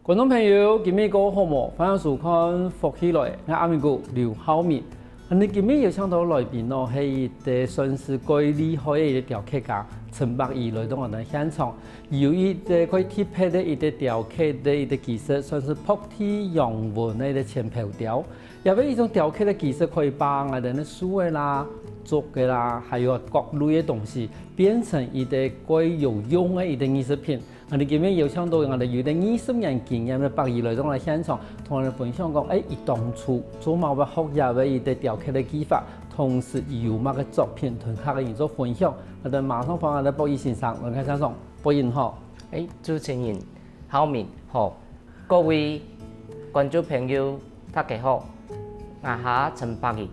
观众朋友，今日过好无？欢迎收看《福起来》，我阿明哥刘浩明。你今日有请到来宾咯，是一个算是最厉害的一个雕刻家陈百义来到我哋现场，由一个可以贴配的一个雕刻的一个技术，算是朴体洋纹的一个前漂雕。因为一种雕刻的技术可以把我哋的书的啦、竹的啦，还有各类的东西，变成一个最有用的一个艺术品。我哋今日有請到我哋有啲20年經驗嘅百義來到我哋現場，同我哋分享講，伊當初做乜嘅學習嘅一啲雕刻嘅技法，同時有乜嘅作品同客人做分享。我哋馬上放我哋百義先生來開始講，百義好。主持人浩明好，各位觀眾朋友大家好，我係陳百義。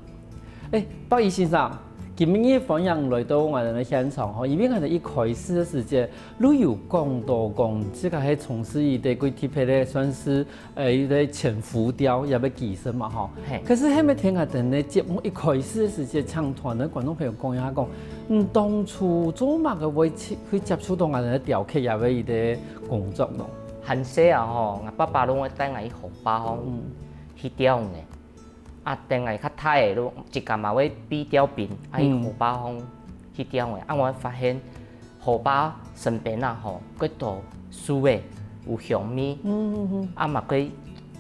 百義先生。今日分享來到我哋嘅現場，因為我哋一開始嘅時間，都有講到講，這個係從事一啲佢貼配咧，算是一啲前浮雕也係技術嘛，吼。可是喺咪聽下哋嘅節目一開始嘅時間，請團嘅觀眾朋友講一下講，當初做乜嘅會去接觸到我哋嘅雕刻也係一啲工作咯？很細啊吼，我爸爸攏會帶我去學包去雕嘅。等下較大個咯，一家嘛會比雕邊，去荷包方去雕嘅。我發現荷包身邊啊吼，嗰度樹誒有香味，嘛佢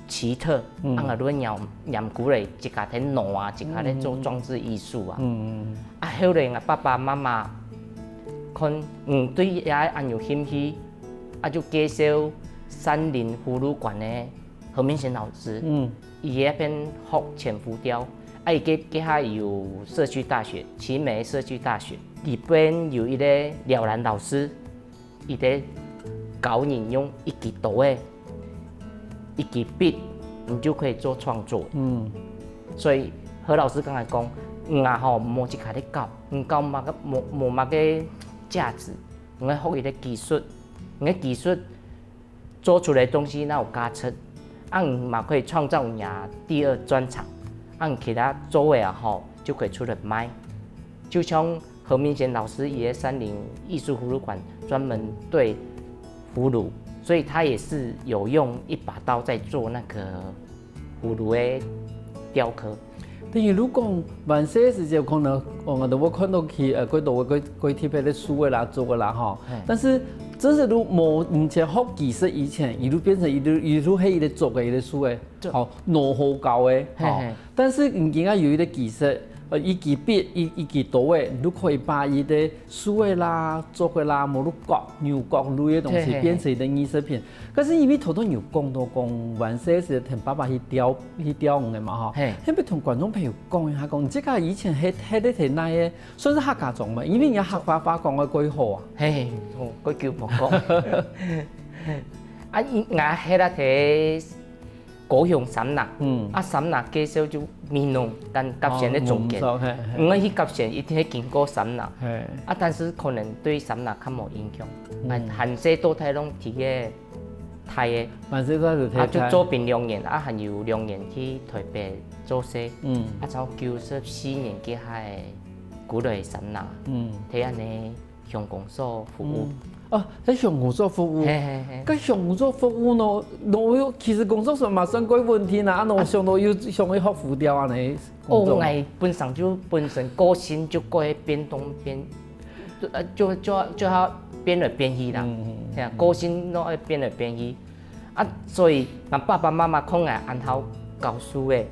奇特，我都念古嚟，一家喺弄啊，一家喺做裝置藝術啊。後來我爸爸媽媽看對也有興趣，就介紹山林葫蘆館嘅何明賢老師。伊迄邊學前浮雕，伊結下有社區大學，奇美社區大學，裡邊有一個廖蘭老師，伊在教你用一支刀誒，一支筆，你就可以做創作。所以何老師剛才講，吼冇一下咧教，教冇乜個價值，我學伊個技術，我技術做出來的東西那有價值。嘛可以創造人第二專長，其他周圍啊吼就可以出來賣。就像何明賢老師也山林藝術葫蘆館專門對葫蘆，所以他也是有用一把刀在做那個葫蘆的雕刻。等於如果萬些時間可能我哋會看到佢嗰度嘅嗰貼嘅書嘅啦、做嘅啦吼，但是。真是如唔前學技術以前，一路變成一路係一個做嘅一個書誒，好濃厚高誒，好。但是而家有一個技術，一支筆一支刀誒，你可以把一個書誒啦、做嘅啦、冇碌角、牛角類嘅東西變成一個藝術品。可是因為頭有講到講，完些時同爸爸去雕嘅嘛嚇，係咪同觀眾朋友講一下講，即個以前係啲係嗱嘅，算是客家種嘛，因為而家客家話講嘅幾好啊。佢叫莫講。我喺度睇高雄三納，三納介紹就面濃，但甲線咧中間，我去甲線一定係經過三納，但是可能對三納較冇影響，韓式都睇攏睇嘅台嘅，韓式都係睇就做變兩年，還有兩年去台北做戲，從94年嘅係古來三納，睇下你鄉公所服務。喺鄉公所服務，咁鄉公所服務咯，我其實工作上嘛算幾問題啦，我上到要上去學浮雕啊你。我本身個性就過去變東變，就要變來變去啦，個性都要變來變去，所以我爸爸媽媽講按頭教書嘅，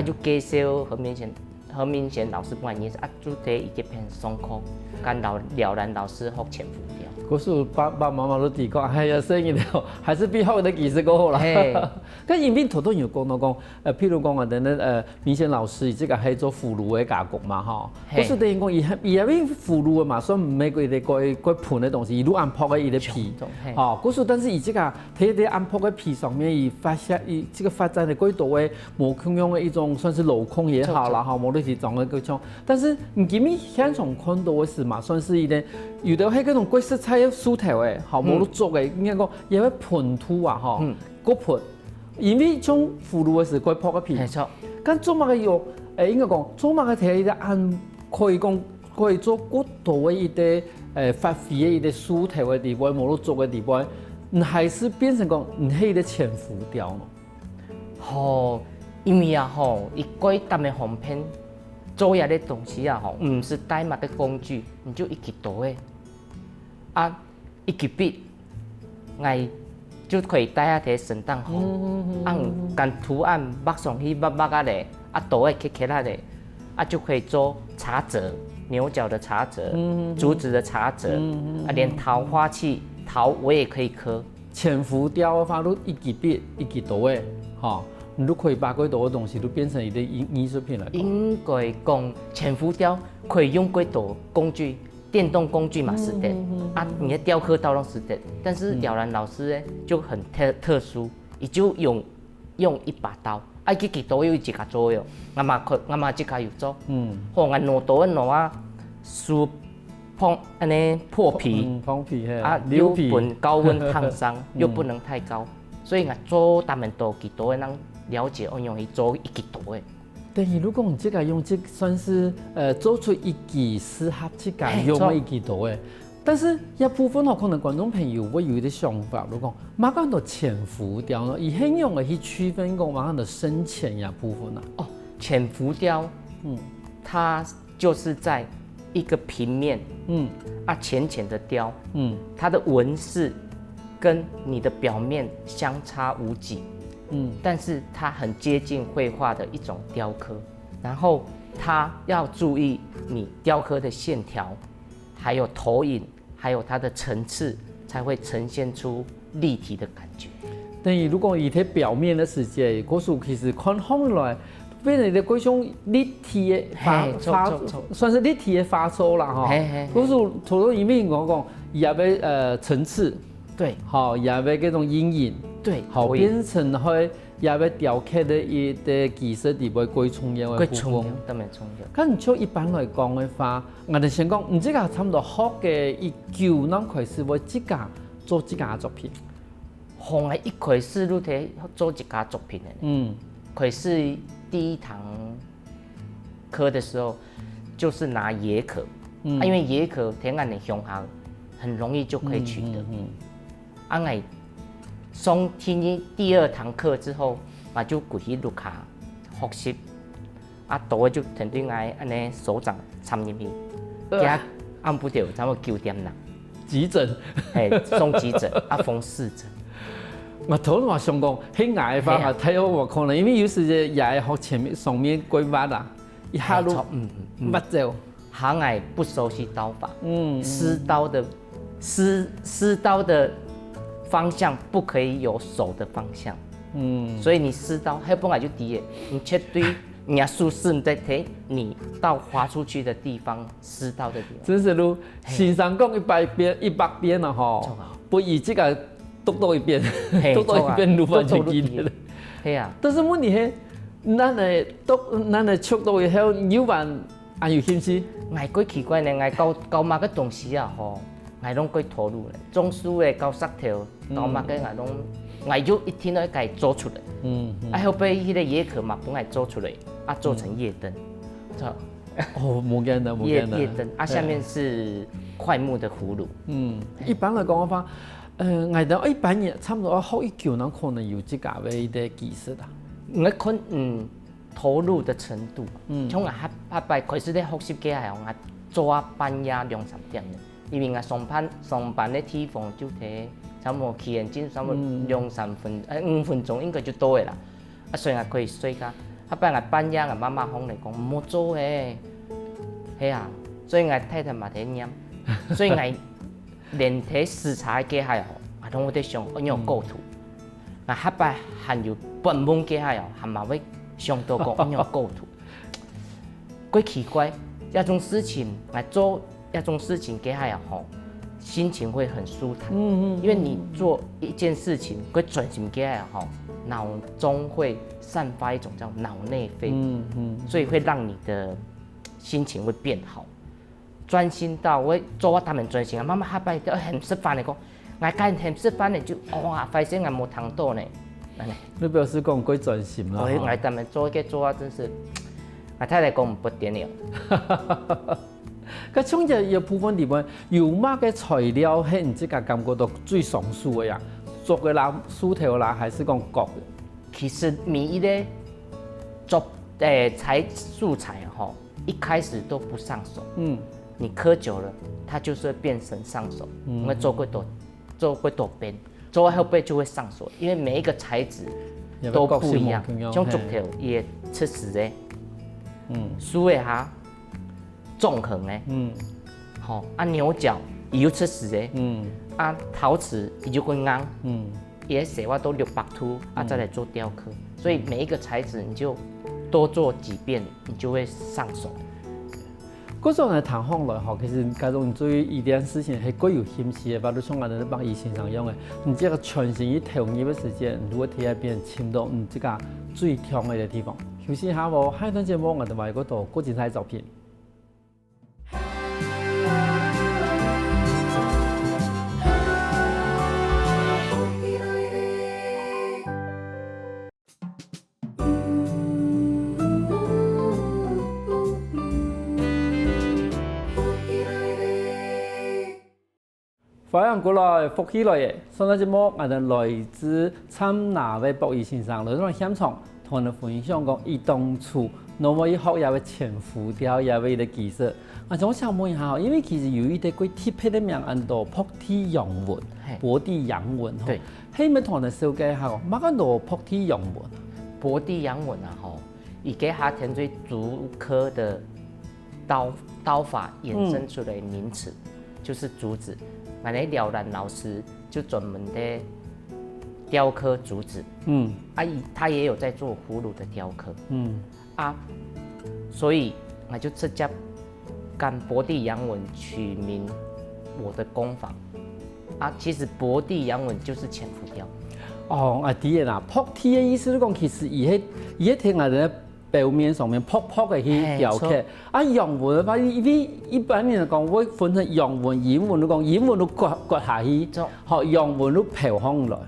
就介紹何明賢老師本意思，就喺一篇上課，跟廖蘭老師學前浮雕。嗰時爸爸媽媽都提過，哎呀，生意了，還是比學的技術夠好啦。咁因為頭都有講到講，譬如講我哋咧明賢老師，即個係做葫蘆嘅加工嘛，吼。嗰時等於講，伊係葫蘆嘅嘛，所以唔係佢哋嗰盤嘅東西，伊都按泡嘅伊啲皮，哦。嗰時但是伊即個睇啲按泡嘅皮上面，伊這個發展的軌道嘅無空用嘅一種算是鏤空也好啦，哈，無論是種嘅嗰種，但是唔見面現場看到嘅是嘛，算是一啲有的係嗰種貴色彩。喺書頭誒，好冇得做嘅，應該講有啲盤土啊，嗬，個盤，因為種葫蘆嘅時佢破個皮，沒錯。咁做乜嘅用？應該講做乜嘅睇一啲按可以講可以做骨頭嘅一啲發揮嘅一啲書頭嘅地方，冇得做嘅地方，还是变成讲你迄个潜伏掉呢？吼，因为啊吼，伊过淡的方片做遐个东西啊吼，唔是带嘛的工具，你就一支刀诶，啊，一支笔，我就可以带下摕神弹吼，将图案抹上去，抹啊咧，啊刀诶刻刻啊咧，啊就可以做茶则，牛角的茶则，竹子的茶则，啊连桃花器桃我也可以刻。潜伏雕的话，你一支笔一支刀诶，哈。你都可以把几多的东西都变成一个艺术品来。应该讲潜伏雕可以用几多工具，电动工具嘛是的，啊，你的雕刻刀拢是的，但是姚兰老师呢就很特殊，伊就用一把刀，啊，一支刀有一家做哟，我嘛这家有做，好，我挪刀挪啊，梳碰安尼破皮，啊，又本高温烫伤，又不能太高，所以我做他们刀几多人了解我用去做一支刀诶。等于如果你这个用这算是做出一支适合这个用的一支刀诶，但是一部分可能观众朋友会有一个想法，如果马上就潜伏掉呢，以很用的去区分讲马上的深浅呀部分啊。哦，潜伏雕，它就是在一个平面，浅浅的雕，它的纹饰跟你的表面相差无几。但是它很接近绘画的一种雕刻，然后它要注意你雕刻的线条，还有投影，还有它的层次，才会呈现出立体的感觉。等于如果以它表面的世界，嗰时其实看起来变成嗰种立体的算是立体的发出啦哈。嗰时除了一面我讲，也要层次，对，好，也要嗰种阴影。对，好变成去也要雕刻的一个技术地位最重要的部分。当然重要。咁像一般来讲的话，我哋先讲，你这个差不多学嘅19年开始，我自家做自家作品。从我一开始都睇做自家作品的。开始第一堂课的时候，就是拿野壳，因为野壳天然的雄行很容易就可以取得。我上天第二堂课之后，我就跪去路卡学习，啊，刀就团队爱安尼手掌插入去，加按不掉，差不多9点啦。急诊，送急诊，啊，缝4针。我头先想讲，很矮的方法，睇我可能因为有时也学前面上面规划啦，一下路不走，行矮不熟悉刀法，施刀的方向不可以有手的方向，所以你施刀，还本来就低，你绝对你要舒适在睇你到划出去的地方施刀的地方。真是如先生讲100遍了吼，不以这个读多一遍，读多一遍如法就记得了。系啊，但是问题是，咱的速度以后有办还有限制。我鬼奇怪呢，我搞嘛个东西啊吼。我拢过投入咧，种树诶搞石头，搞嘛个我就一天都给做出来。后背迄个野壳嘛，本来做出来，做成夜灯，哦，冇见的，夜灯，下面是快木的葫芦。一般来讲的话，我哋一般人差不多学19年可能有这个的技术啦。我看投入的程度，像我下摆开始咧学习机械，我做半夜2、3点的。因为我上班的地方就睇差不多起眼睛，差不多5分钟应该就到的啦。所以我可以睡觉。下摆我半夜我妈妈讲嚟讲唔好做诶，系啊，所以我太太嘛睇念，所以我连睇视察的机械哦，我拢有得上我用构图。我下摆还有本门机械哦，还嘛会上到讲我用构图。怪奇怪，这种事情我做。那种事情给他吼，心情会很舒坦。因为你做一件事情，会专心给他吼，脑中会散发一种叫脑内啡，所以会让你的心情会变好。专心到我做他们专心啊，妈妈下摆很吃饭的讲，我干很吃饭的就哇，发现我冇糖多呢。你表示讲过专心啦。我他们做真是，我太太讲不点了。咁像只有部分地方有乜嘅材料係你自家感覺到最爽舒嘅呀？竹的啦、树头啦，还是讲割的？其实每一个素材哈，一开始都不上手。你刻久了，它就是会变成上手。因为做过多边，做后背就会上手，因为每一个材质都不一样。像竹头也出事的，树的哈纵横的，牛角也有出事的，陶瓷也就会硬，也写话都600凸再来做雕刻，所以每一个材质你就多做几遍，你就会上手。嗰種嘅談行來學，其實家中對於呢件事情係各有心思嘅，包括從我哋幫醫生上用嘅，你這個全心去投入嘅時間，如果睇下別人簽到，這個最強嘅地方。休息下喎，下一段節目我哋話嗰度嗰精彩照片。歡迎過來福起來嘅，上個節目我哋來自參拿嘅博義先生來到現場，同我哋分享講伊當初那麼一學也會潛浮雕也會嘅技術。我想問一下，因為其實有一啲佢特別嘅名叫做朴體陽紋、薄地陽紋，對，係咪同我哋紹介下？乜叫做朴體陽紋？薄地陽紋啊，以給它填最竹科的刀法衍生出來的名詞，就是竹子。我哋廖蘭老師就專門的雕刻竹子，他也有在做葫蘆的雕刻，所以我就直接跟薄地陽紋取名我的工坊，其實薄地陽紋就是潛浮雕。啲嘢啦，朴體嘅意思，你講其實而係聽我哋表面上面朴嘅去雕刻，陽紋嘅話，一般人講會分成陽紋、陰紋，你講陰紋都割下去，陽紋都漂上來。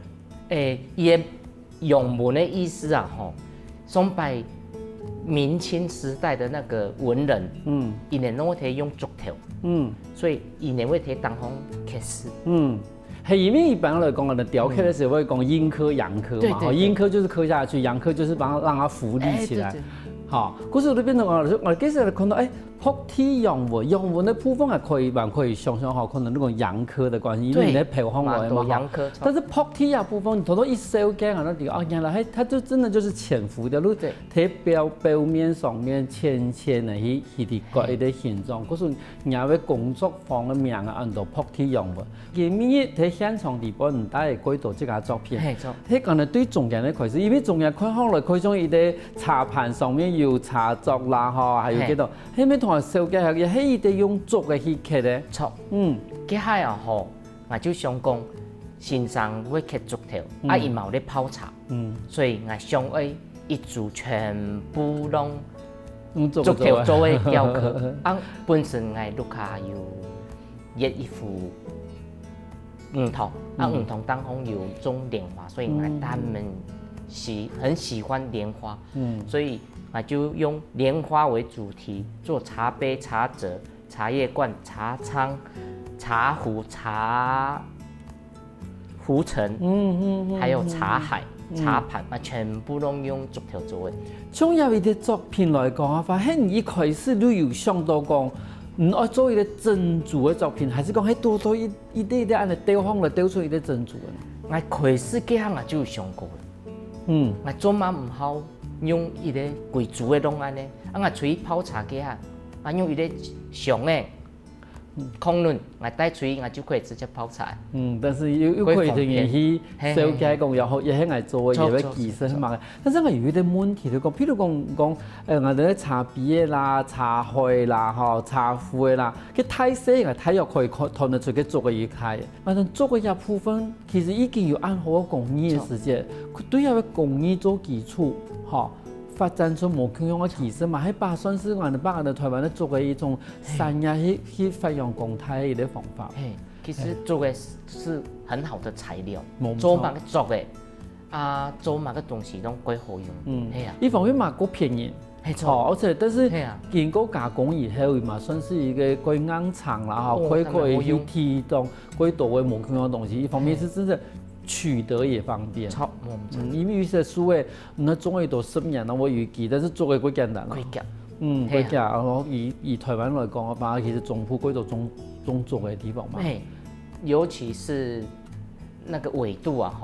也陽紋的意思啊，崇拜明清時代的那個文人，以前都會用竹頭，所以以前會當方刻字。係因為一般來講，我哋雕刻的時候會講陰刻、陽刻嘛，陰刻就是刻下去，陽刻就是讓它浮立起來。好，嗰時候就變成我哋其實就看到，朴體陽紋，陽紋的部分還可以想象可能那種陽刻的關係，因為你漂上來嘛。但是朴體啊部分，頭一收鏡啊，那原來它就真的就是潛浮的，睇表面上面淺淺的一啲形狀，嗰時人嘅工作坊嘅名啊，叫朴體陽紋。佢每喺現場地方唔帶嚟到這個作品，佢講係對重點嘅開始，因為重點看上來佢種一啲茶盤上面有茶作啦，還有幾多，係咪同埋設計係係一啲用竹嘅去刻咧？錯，佢係啊我就想講，先生會刻竹頭，伊冇咧泡茶，所以我想要一組全部攏竹頭作為雕刻，本身我錄下有一副梧桐，梧桐當中有種蓮花，所以他們很喜歡蓮花，所以我就用蓮花為主題做茶杯、茶則、茶葉罐、茶倉、茶壺、茶壺塵，還有茶海、茶盤，全部都用竹頭做的。從有一啲作品來講啊，發現一開始都有想到講，愛做一啲珍珠嘅作品，還是講喺多一啲按嚟雕方嚟雕出一啲珍珠嘅。我開始嗰下我就有想過啦，我做乜唔好用一個貴族嘅東安呢？我出去泡茶嗰下，我用一個上嘅空輪，我帶出去我就可以直接泡茶。但是又可以同人去設計講又好，也係愛做嘅嘢嘅技術嘛嘅。但是我有啲問題就講，譬如講我哋茶杯啦、茶壺啦、茶壺啦，佢太細嘅太弱可以睇得出佢做嘅嘢開。但係做嘅一部分其實已經有按好工藝嘅時間，佢對有工藝做基礎，發展出無共樣嘅技術嘛，喺把算是我哋把我哋台灣咧做嘅一種善意去發揚光大嘅一啲方法。其實做嘅是很好的材料，做乜嘅做嘅做乜嘅東西都幾好用。呢方面嘛，夠便宜。而且但是經過加工以後嘛，算是一個幾硬長啦，可以去提動幾多嘅無共樣東西。呢方面是真係取得也方便。超因为有些书诶，那种诶都10年了，我预计，但是做嘅几简单啦。规格，规格，然后以台湾来讲，反而其实中部贵到中做嘅地方嘛。尤其是那个纬度啊，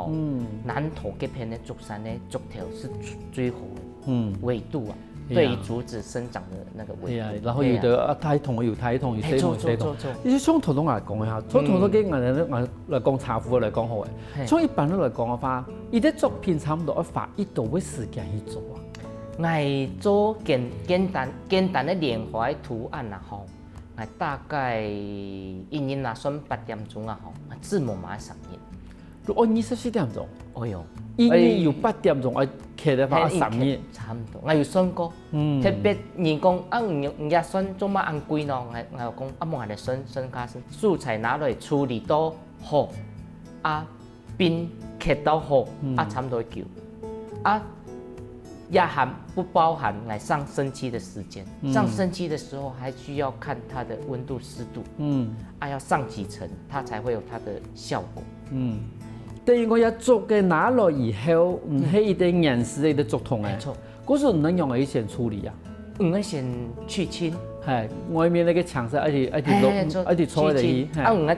南投这片的竹山的竹条是最好的，纬度啊。对于竹子生长的那个纬度，然后有的太痛有太痛，有西痛有西痛。你从普通来讲嘅嚇，從普通嘅人嚟講茶壺嚟講好嘅。從一般人嚟講嘅話，伊啲作品差唔多要花一多嘅時間去做啊。我做簡單的蓮花的圖案啊，吼，我大概一日啊算8點鐘啊，吼，字幕馬上印。我24點鐘。哎呦，一日有8點鐘，我企得翻3日。差唔多，我有算過。特別人講啊，人家算做乜按貴咯？我講啊，冇係算卡算素材拿來處理到好，啊並刻到好，啊差唔多夠。啊，也含不包含來上升漆的時間。上升漆的時候，還需要看它的溫度、濕度。啊，要上幾層，它才會有它的效果。等於我一做嘅拿來以後，唔係一啲顏色嘅竹筒嘅，嗰時唔能用嚟先處理啊。唔能先去青，係外面那個牆色一啲搓嚟，啊唔能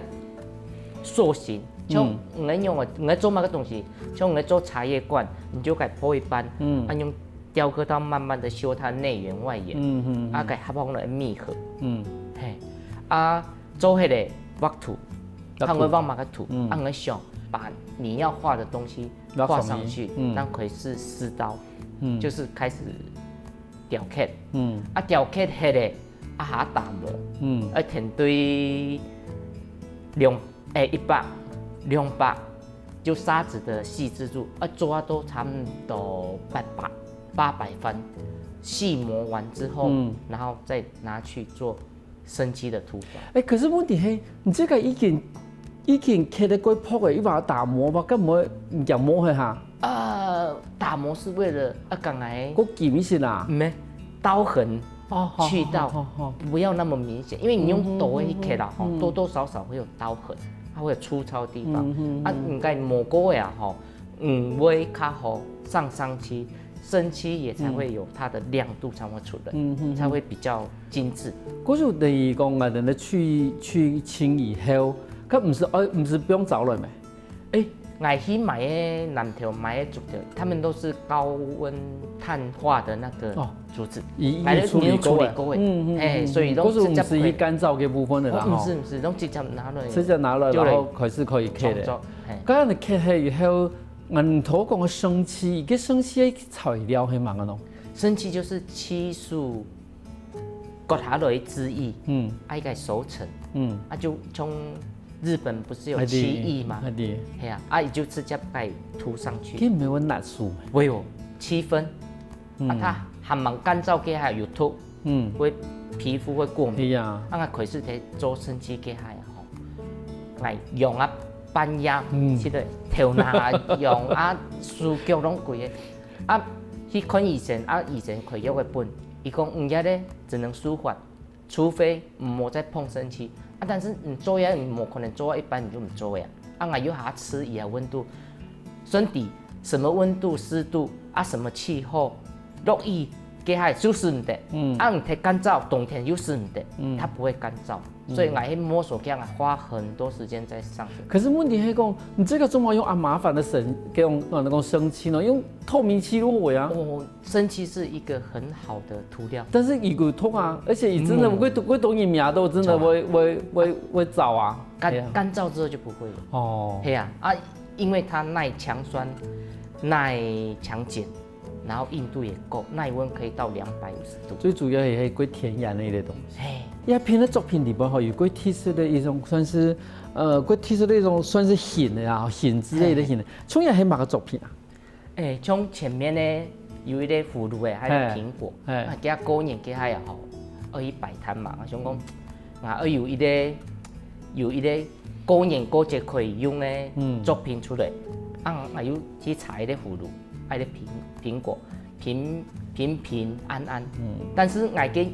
塑形，像唔能用唔能做乜個東西，像唔能做茶葉罐，你就該鋪一般，啊用雕刻刀慢慢的修它內緣外緣，啊該合幫來密合，嘿，啊做迄個畫圖，他會畫乜個圖，啊我想。把你要畫的東西畫上去，那可以是絲刀，就是開始雕刻，啊雕刻迄個啊下打磨，啊填對200就沙子的細緻度，啊做都差唔多800分，細磨完之後，然後再拿去做生漆的塗裝。可是問題係，你這個已經刻得過鋪嘅，你話打磨吧，咁唔會入磨去下？打磨是為了剛才個檢先啊，沒刀痕去到，不要那麼明顯，因為你用刀去刻啦，多多少少會有刀痕，它會有粗糙的地方。啊，應該磨過呀，會較好上漆，生漆也才會有它的亮度才會出來，才會比較精緻。嗰時你講我哋去清以後。佢唔是不用找了沒？我去買的南條買的竹條，他們都是高溫碳化的那個竹子，買的處理過的，所以都直接是以乾燥嘅部分的啦。唔是，都直接拿來，然後開始可以刻的。咁樣你刻起以後，銀頭講嘅生漆，個生漆嘅材料係乜嘅咯？生漆就是漆樹割下來枝葉，啊，一個熟成，啊就從日本不是有7億嗎？係啊，也就直接給塗上去。佢沒有納樹，會有7分，啊，它還蠻乾燥嘅，還有禿，會皮膚會過敏。係啊，啊，佢是喺做生漆嘅係啊，嚟用啊半夜，即係調拿用啊書腳攏貴嘅，啊，去看醫生，啊，醫生開藥嘅本，伊講唔嘢咧，只能舒緩，除非唔好再碰生漆。啊，但是你做呀，你冇可能做到一般你就唔做呀。啊，我要下吃伊嘅溫度，身體什麼溫度、濕度啊，什麼氣候，落雨給它就是唔得。啊，你太乾燥，冬天又是唔得，它不會乾燥。所以我喺摸索這樣花很多時間在上面。可是問題係講，你這個怎麼用麻煩的生漆呢？用透明漆都會啊。生漆是一個很好的塗料，但是如果痛啊，而且你真的會懂你名都真的會糟啊。乾燥之後就不會了。哦，係啊，因為它耐強酸、耐強鹼。然後硬度也夠，耐溫可以到250度。最主要係幾天然的一啲東西。一篇的作品裡邊有幾特色的一種算是，幾特色的一種算是hình的啊，hình之類的hình的。從嘢係乜個作品啊？從前面呢有一啲葫蘆還有蘋果，給它過年給它也好，去擺攤嘛。我想講，有一啲過年過節可以用的作品出來，有去採一啲葫蘆。愛的蘋果平安安，但是愛給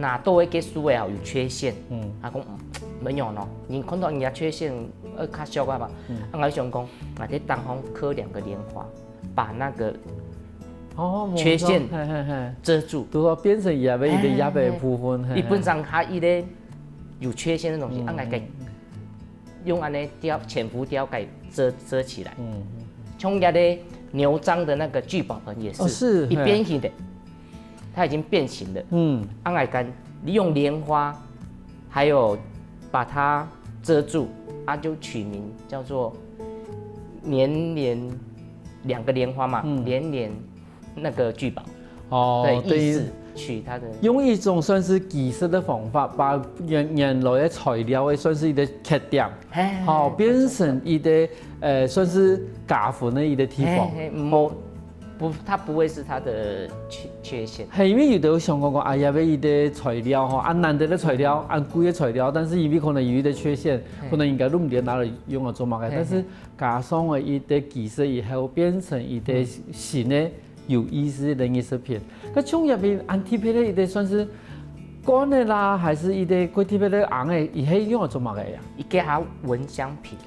哪都会给输的有缺陷，啊讲没有喏，你看到人家缺陷，较小啊嘛，我想讲，啊在当中刻2个莲花，把那个缺陷遮住，都说变成也被伊的压背部分，基本上它伊咧有缺陷的东西，按给用安尼潜伏雕给遮起来，像那咧牛樟的那个聚宝盆也是，一变形的。它已经变形了，安来干利用莲花，还有把它遮住，就取名叫做年2个莲花嘛，年那个聚宝，对，意思取它的，用一种算是技术的方法，把原来的材料的算是一个缺点，变成一个算是加分的一个地方。它不会是它的缺陷。系因为有的想讲哎呀，伊的材料难得的材料，贵的材料，但是因为可能有的缺陷，可能应该都唔拿来用来做嘛嘅。但是加上了伊的技术以后，变成伊的新的有意思的艺术品。咁从入边贴片的伊的算是干的啦，还是伊的贵贴片的硬的，伊系用来做嘛嘅呀？伊加下蚊香品。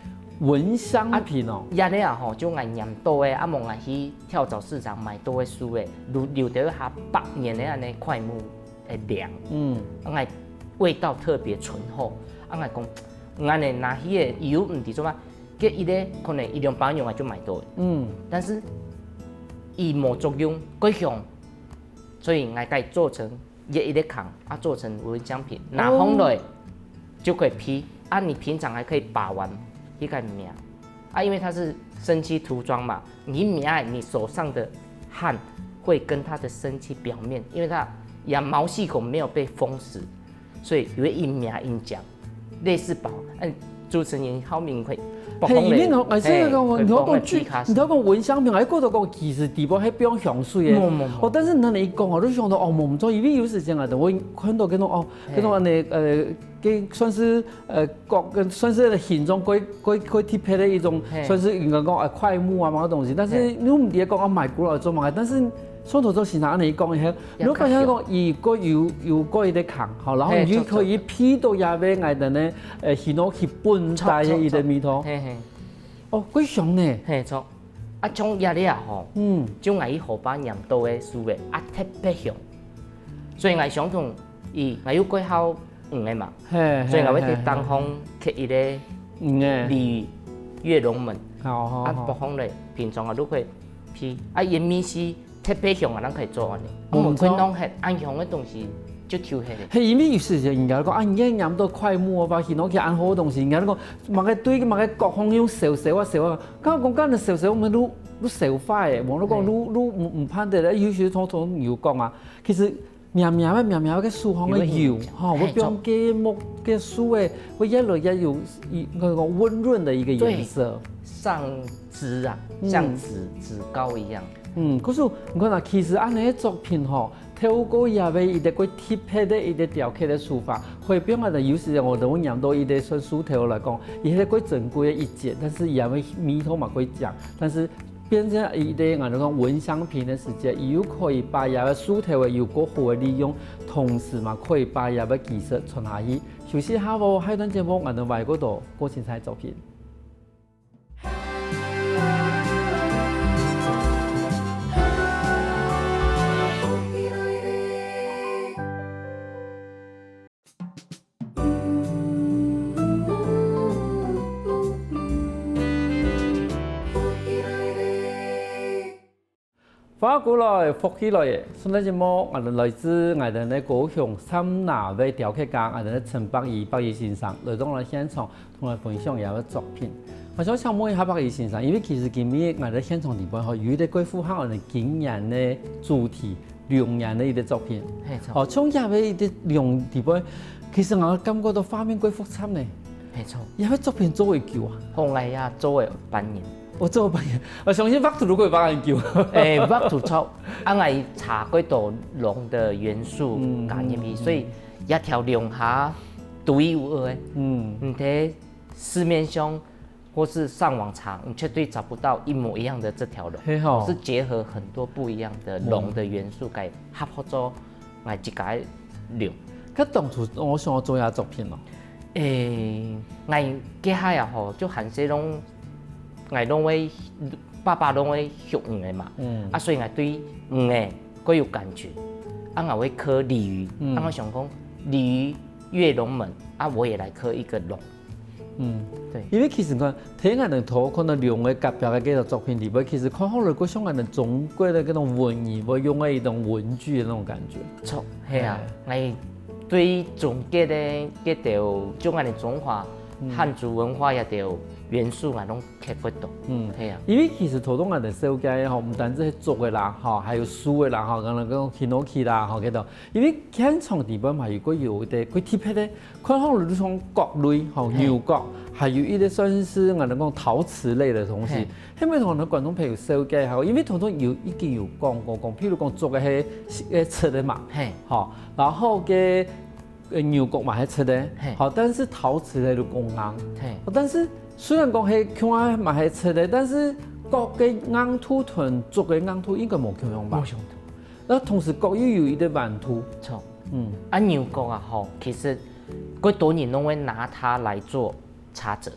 蚊香品哦，亚咧吼，就爱念多的，望爱去跳蚤市场买多的书的，留着下100年的安尼块木的凉，爱味道特别醇厚，爱讲，安尼拿迄个油唔伫做嘛，佮伊咧可能一200用就买多的，但是伊无作用，过香，所以爱甲伊做成伊咧扛，做成蚊香品，拿烘落就可以批，你平常还可以把玩。一个苗因为它是生漆涂装嘛，你苗你手上的汗会跟它的生漆表面，因为它毛细孔没有被封死，所以有一苗印讲类似保主持人好明会。係，因為我即係講，你睇講蚊香片，喺嗰度講其實地方係比較香水嘅。但是你講，我都想到冇錯，因為有時間啊，我看到嗰種嗰種嘅算是算是形狀可以貼配的一種，算是應該講塊木啊嘛個東西。但是你唔知講買過來做嘛，但是上頭做市場你講以後，如果講如果有過一啲扛，好，然後你就可以批到下邊嗌的呢，去攞去本帶嘅一啲味道。幾香呢？嘿，錯。種葉咧吼，種愛伊荷包釀到嘅樹嘅，特別香。所以我想同我有幾好嘅嘛，所以我喺當風吸伊咧鯉躍龍門，北方咧平常我都會批，鹽米絲。特別香咱可以做安尼，我們佢弄係安香嘅東西就挑起嚟。係因為有時就人家講人家飲到塊木啊，去攞去安好嘅東西，人家講買個堆買個各方用燒，咁我講緊你燒，我們都燒快嘅，我都講都唔判得咧。有時同油講啊，其實苗嘅樹香嘅油，會變嘅木嘅樹誒，會越來越有那個溫潤的一個顏色，上枝啊，像紫膏一樣。可是你看其實安尼作品透過也為一個佢貼配的一個雕刻的手法，會變得有時我哋會念到一個算書頭來講，伊係佢珍貴的一件，但是也會味道嘛佢講，但是變成一個我哋講蚊香品的時節，又可以把也個書頭嘅有個好的利用，同時嘛可以把也個技術傳下去。休息下喎，下段節目我哋外嗰度過精彩作品。翻過來復起來嘅，上個節目我哋來自我哋嘅高雄三拿位雕刻家，我哋嘅陳百義先生來到我哋現場，同我哋分享一個作品。我想請問一下百義先生，因為其實今日我哋現場地方有啲幾符合我哋今年嘅主題，龍年嘅一啲作品。哦，從入邊一啲龍地方，其實我感覺到畫面幾複雜呢。係錯。有啲作品做會久啊？後來呀，做咗半年。我做半年，我相信畫圖都可以把人叫。畫圖錯，我查幾多龍的元素加入去，所以一條龍蝦獨一無二嘅。你睇市面上或是上網查，你絕對找不到一模一樣的這條龍。我是結合很多不一樣的龍的元素，給合作做一個龍。佮当初我想要做遐作品咯。我家下啊吼，就韩式拢，我拢会爸爸拢会学黄的嘛，所以我对黄的佫有感觉，我会刻鲤鱼，我想讲鲤鱼跃龙门，我也来刻一个龙。对，因为其实看睇眼人图看到龙的甲表的几个作品里边，其实看好了，佫像眼人中国的嗰种文艺，我用的一种文具的那种感觉。错，系啊，我对中国的嗰条种眼的中华汉族文化一条元素啊，拢刻不到。系啊。因为其实头东眼的设计吼，唔单止係做嘅啦，吼，还有书嘅啦，吼，刚刚講 Kinoki 啦，吼，嗰度，因為現場地方嘛，如果有啲佢貼片咧，看好了種角類，吼，牛角，還有一啲算是我哋講陶瓷類的東西，係咪同我哋觀眾朋友設計好？因為頭東已經有講過，譬如講做嘅係漆嘅嘛，吼，然後嘅牛角嘛係漆嘅，好，但是陶瓷類就講硬，但是雖然講係看嘛係漆嘅，但是角嘅硬土同做嘅硬土應該冇共用吧？冇相同。那同時角又有一啲彎土。錯，牛角啊，吼，其實佢多年都會拿它來做茶者，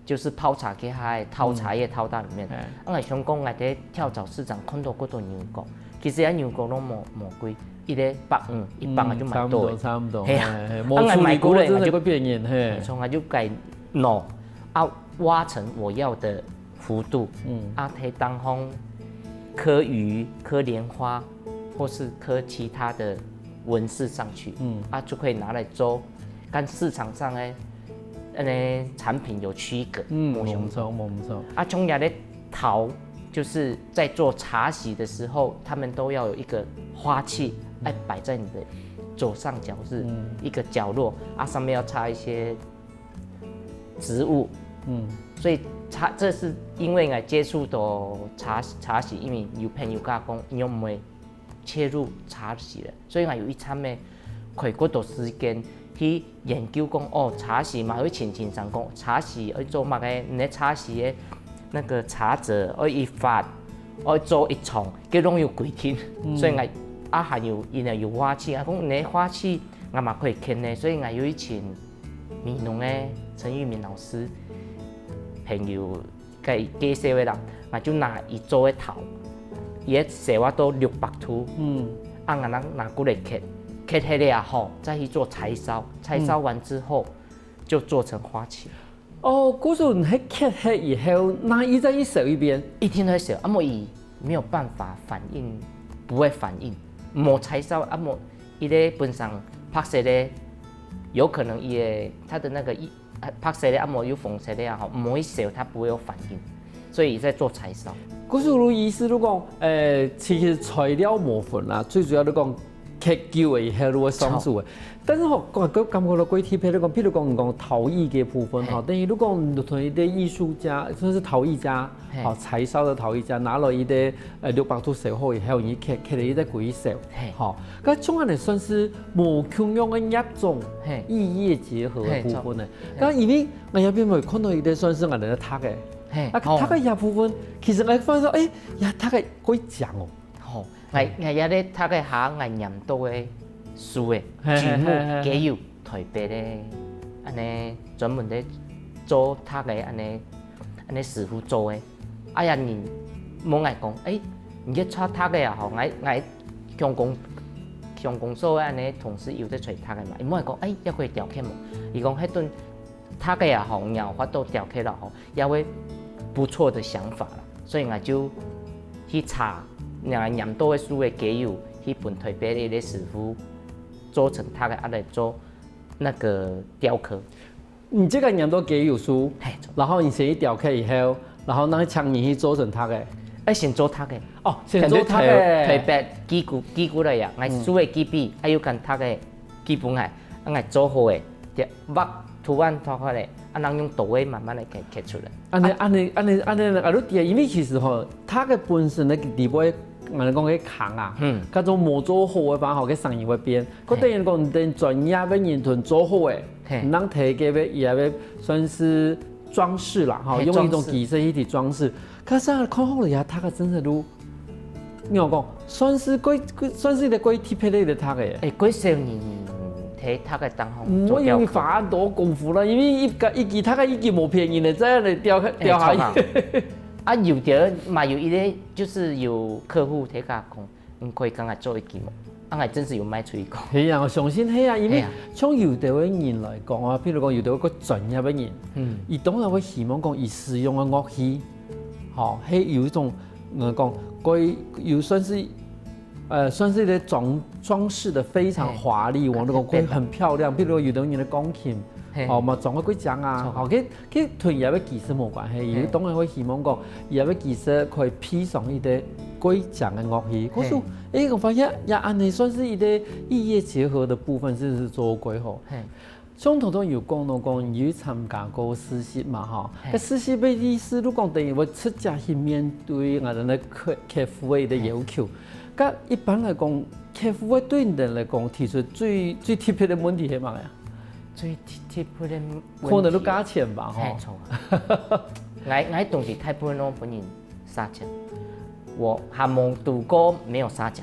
就是泡茶給它掏茶葉掏到裡面。我想講，我喺跳蚤市場看到嗰度牛角，其實牛角都冇貴。一個150就蠻多的，差唔多。係啊，我買過嚟我就變現，沒錯，我就改攞挖成我要的幅度，可以當紅刻魚、刻蓮花，或是刻其他的紋飾上去，就可以拿來做，跟市場上的產品有區隔。冇錯。中間的陶就是在做茶席的時候，他們都要有一個花器。擺在你的左上角是一個角落，上面要插一些植物，所以這是因為我接觸到茶席，因為有朋友講，因為唔會切入茶席了，所以我有一餐咩，花嗰度時間去研究講，茶席嘛會前上講，茶席要做乜嘅？你茶席嘅那個茶者要一發，要做一重，佢攏有規定，所以我。還有有花器，講你花器我嘛可以傾呢，所以我有以前美濃的陳玉明老師朋友介紹的人，我就拿伊做的陶，伊個寫話都600圖，我拿過來刻起來後，再去做柴燒，柴燒完之後就做成花器。古時候你刻起以後，那伊再一燒一邊，一天都燒，莫伊沒有辦法反應，不會反應。冇柴燒冇伊咧本身拍攝咧，有可能它的那個拍攝咧冇有縫攝咧唔會燒，它不會有反應，所以在做柴燒。嗰時候意思都講，其實材料冇分啦，最主要都講刻久嘅以後都會上手嘅。但是我感覺到幾貼片，譬如講陶藝嘅部分，等於如果同一啲藝術家，甚至陶藝家，柴燒嘅陶藝家拿來一啲600圖燒好以後，伊刻嚟一啲鬼燒，咁種係算是無共用嘅一種異業結合嘅部分咧。咁因為我入邊咪看到一啲算是我哋嘅塔嘅，塔嘅一部分其實我發現塔嘅幾正哦。我有啲塔嘅下我念到嘅。樹嘅樹木幾有台北咧，安尼專門咧做塔嘅安尼師傅做嘅。人冇嗌講，你一撮塔嘅又好，我向公所安尼同事有得吹塔嘅嘛，冇嗌講，一可以雕刻冇。伊講迄頓塔嘅又好，有法度雕刻又好，也會不錯的想法啦。所以我就去查，念到嘅樹嘅幾有，去本台北嘅啲師傅。做成它嘅嚟做那個雕刻。你這個念到幾有書，然後你先去雕刻以後，然後那請你去做成它嘅。先做它嘅。先做它嘅。台北基骨嚟呀，我書嘅基筆，還有跟它嘅基本係，我做好嘅，畫圖案畫出嚟，人用刀嘅慢慢嚟刻出來。安尼，因為其實吼，它嘅本身嘅地位。我哋講嘅扛啊，嗰種冇做好嘅話，嗬，佢生意會變。嗰啲人講，等專業嘅人團做好嘅，唔能睇嘅嘅也會算是裝飾啦，哈，用一種技術一體裝飾。可是看好了呀，它個真係都，你講算是一個幾貼片類的它嘅。幾少年睇讀嘅當中做我因為雕刻。花很多功夫啦，因為一支讀一支冇便宜咧，真係掉下去。啊，有啲嘛有一啲就是有客戶睇下講，唔可以咁樣做一件喎，啊，我真是有賣出去講。係啊，我相信係啊，因為係啊從有啲嘅人來講啊，譬如講有啲一個專業嘅人，伊當然會希望講伊使用嘅樂器，係有一種我講佢有算是一個裝飾的非常華麗，我那個會很漂亮。譬如講有啲人嘅鋼琴。嘛裝個幾獎啊！佢同業嘅技術冇關係，伊當然會希望講業嘅技術可以披上一啲幾獎嘅樂器。可是我發現也安尼算是一啲異業結合的部分，是做幾好。像頭頭有講到講，有參加過實習嘛嚇，實習嘅意思，你講等於我出家去面對我哋嘅客戶嘅要求。咁一般來講，客戶對你哋來講提出最特別嘅問題係乜嘢？最貼貼的可能都加錢吧，嘿，錯啊！我東西太不能本人殺價，我還沒讀過沒有殺價。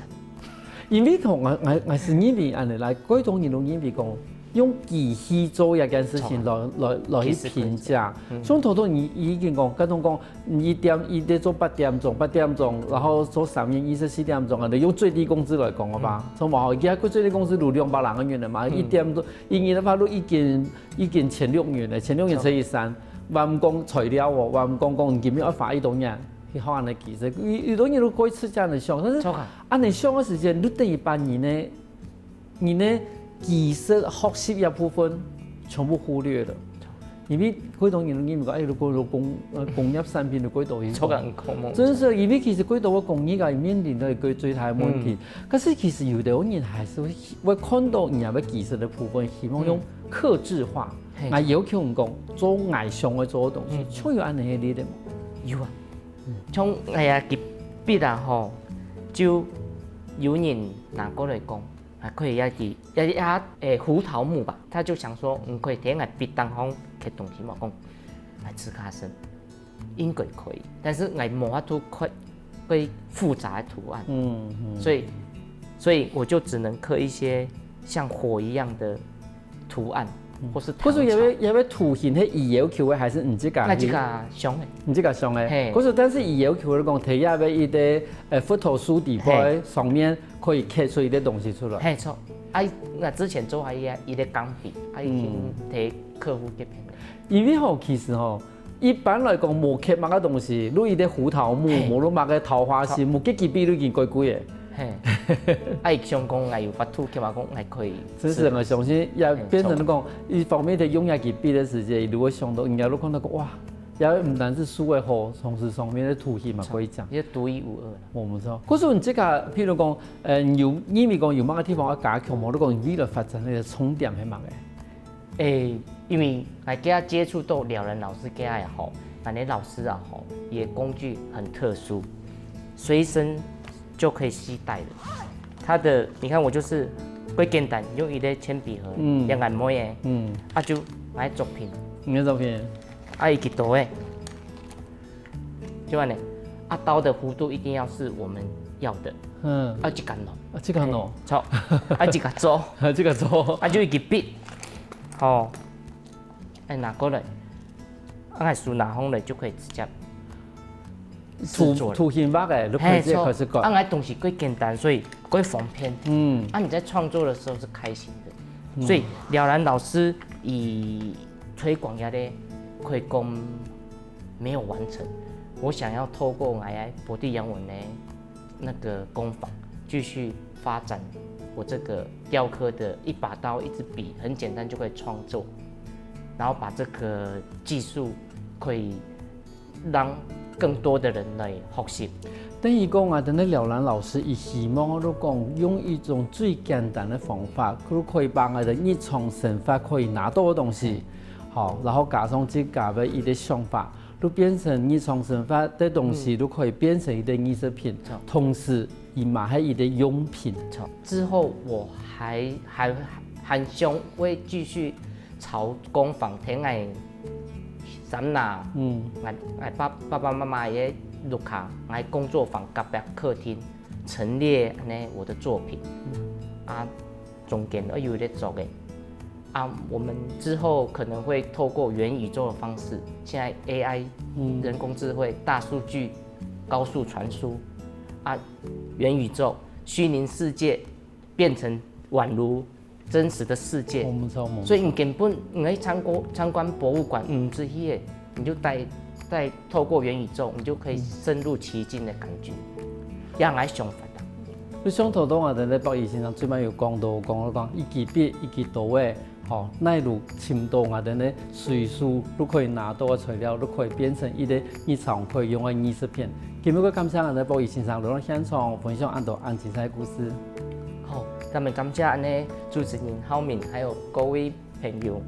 因為同我是因為安尼來，嗰種人都因為講用機器做一件事情來去評價。像頭頭你已經講，嗰種講一得做8點鐘，然後做3年24點鐘啊，你用最低工資來講嘅吧？從冇而家佢最低工資都200人嘅元嘛，1點鐘一年嘅話都已經1600元咧，1600元乘以3，話唔講材料喎，話唔講你今日要花1多年。去學人嘅技術，有種人都可以出這樣的想，但是按你上嘅時間，你等於把你呢技術學習一部分全部忽略了，因為嗰種人認為講，如果工業產品就幾多嘢，真是因為其實幾多個工業嘅面臨到一個最大嘅問題，可是其實有啲人還是會看到人家嘅技術嘅部分，希望用客製化，我要求人講做外向嘅做東西，仲有安尼嘅理念？有啊。從結筆啊吼，就有人拿過來講，還可以胡桃木吧，他就想說，可以睇筆當方刻東西嘛，講來刺卡身，應該可以，但是我冇法度刻會複雜的圖案，所以我就只能刻一些像火一樣的圖案。或是有冇圖形係伊要求嘅，還是唔知㗎？我這個上嘅，唔知㗎上嘅。嗰時但是伊要求嚟講，睇下俾一啲foto書底部上面可以刻出一啲東西出來。係錯。我之前做一啲鋼筆，已經睇客戶嘅評論。因為其實一般來講冇刻乜嘅東西，攞一啲胡桃木，冇攞乜嘅桃花心，冇結幾筆都已經貴貴嘅。想講我有法度，起碼講我可以。真是我相信，也變成講一方面的用一支筆的時間，如果想到人家都看到哇，也唔單是數位好，同時上面的圖形嘛可以講，也獨一無二。我唔錯。嗰時你即個譬如講，因為講有乜個地方要加強，我都講未來發展嘅重點係乜嘅？因為我給他接觸到了人老師給他也好，那啲老師也好，也工具很特殊，隨身就可以攜帶的。它的，你看我就是幾簡單，用一個鉛筆盒，兩眼模嘅，就買作品。你嘅作品？一個刀誒，就話呢，刀的弧度一定要是我們要的。一間咯，一間咯，錯，一個做，一個做，就一個筆，好，拿過來，書拿好了就可以直接。圖形畫嘅，都可以直接開始改。我東西幾簡單，所以幾方便。你在創作的時候是開心的。所以了然老師以推廣下咧，可以講沒有完成。我想要透過我博地洋文的那個工坊，繼續發展我這個雕刻的一把刀、一支筆，很簡單就可以創作，然後把這個技術可以讓更多的人來學習。等於講啊，等你了然老師，伊希望我都講用一種最簡單的方法，佢可以把我哋日常生活可以拿到嘅東西，好，然後加上自家嘅一啲想法，都變成日常生活的東西，都可以變成一啲藝術品，同時亦嘛係一啲用品。之後我還想會繼續朝工坊聽我三拿，我爸爸媽媽也錄下，我工作坊隔壁客廳陳列呢我的作品，中間都有啲做嘅，啊，我们之后可能会透过元宇宙的方式，现在 AI、人工智慧、大数据、高速传输啊，元宇宙、虚拟世界变成宛如真实的世界。所以你根本你去参观博物馆，不是迄个，你就带透过元宇宙，你就可以深入其境的感觉，让来想法啦。你上头东啊，在咧北医身上最慢有讲，一支笔一支刀诶，吼，奈如深度啊，等咧随时都可以拿到的材料，都可以变成一个日常可以用的艺术品。今日我感谢咱在北医身上来现场分享安精彩故事。好，咱们感谢安尼主持人浩敏，还有各位朋友。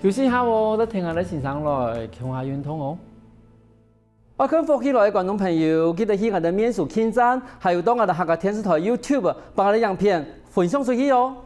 休息下哦，再听下咧欣赏来强下运动哦。我跟福起来的观众朋友，记得去我的面书网站，还有到我的客家电视台 YouTube 把我的影片分享出去哦。